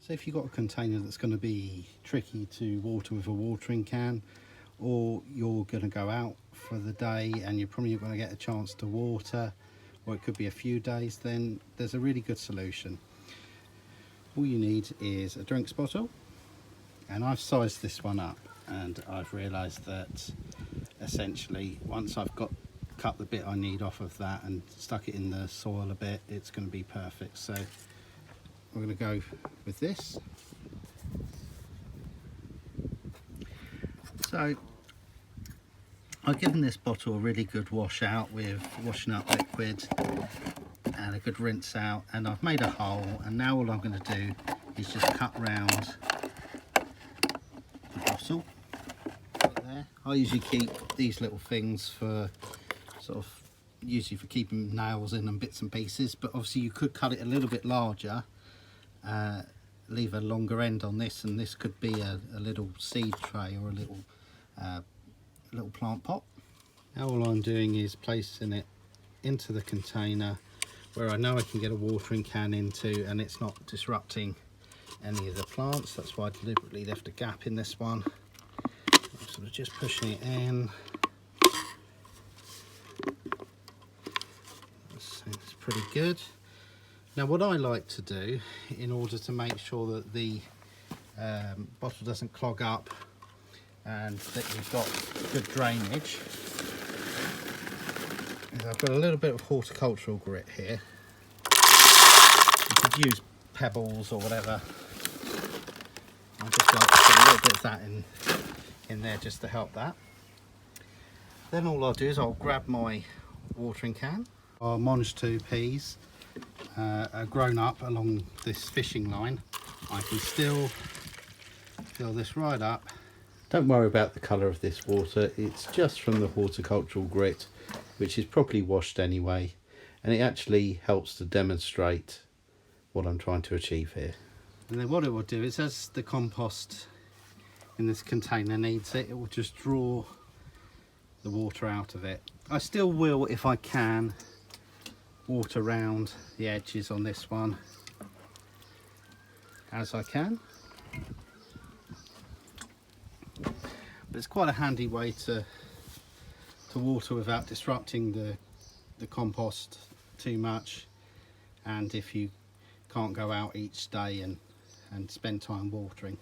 So if you've got a container that's going to be tricky to water with a watering can, or you're going to go out for the day and you're probably not going to get a chance to water, or it could be a few days, then there's a really good solution. All you need is a drinks bottle, and I've sized this one up, and I've realised that essentially once I've cut the bit I need off of that and stuck it in the soil a bit, it's going to be perfect. So we're going to go with this. So I've given this bottle a really good wash out with washing up liquid and a good rinse out, and I've made a hole, and now all I'm going to do is just cut round the bottle there. I usually keep these little things for usually for keeping nails in and bits and pieces, but obviously you could cut it a little bit larger, leave a longer end on this, and this could be a little seed tray or a little plant pot. Now all I'm doing is placing it into the container where I know I can get a watering can into, and it's not disrupting any of the plants. That's why I deliberately left a gap in this one. I'm sort of just pushing it in. It's pretty good. Now what I like to do, in order to make sure that the bottle doesn't clog up and that you've got good drainage, is I've got a little bit of horticultural grit here. You could use pebbles or whatever. I just like to put a little bit of that in there just to help that. Then all I'll do is I'll grab my watering can. Our Monge 2 peas are grown up along this fishing line. I can still fill this right up. Don't worry about the colour of this water, it's just from the horticultural grit, which is properly washed anyway, and it actually helps to demonstrate what I'm trying to achieve here. And then what it will do is, as the compost in this container needs it, it will just draw the water out of it. I still will, if I can, water around the edges on this one as I can. But it's quite a handy way to water without disrupting the compost too much, and if you can't go out each day and spend time watering.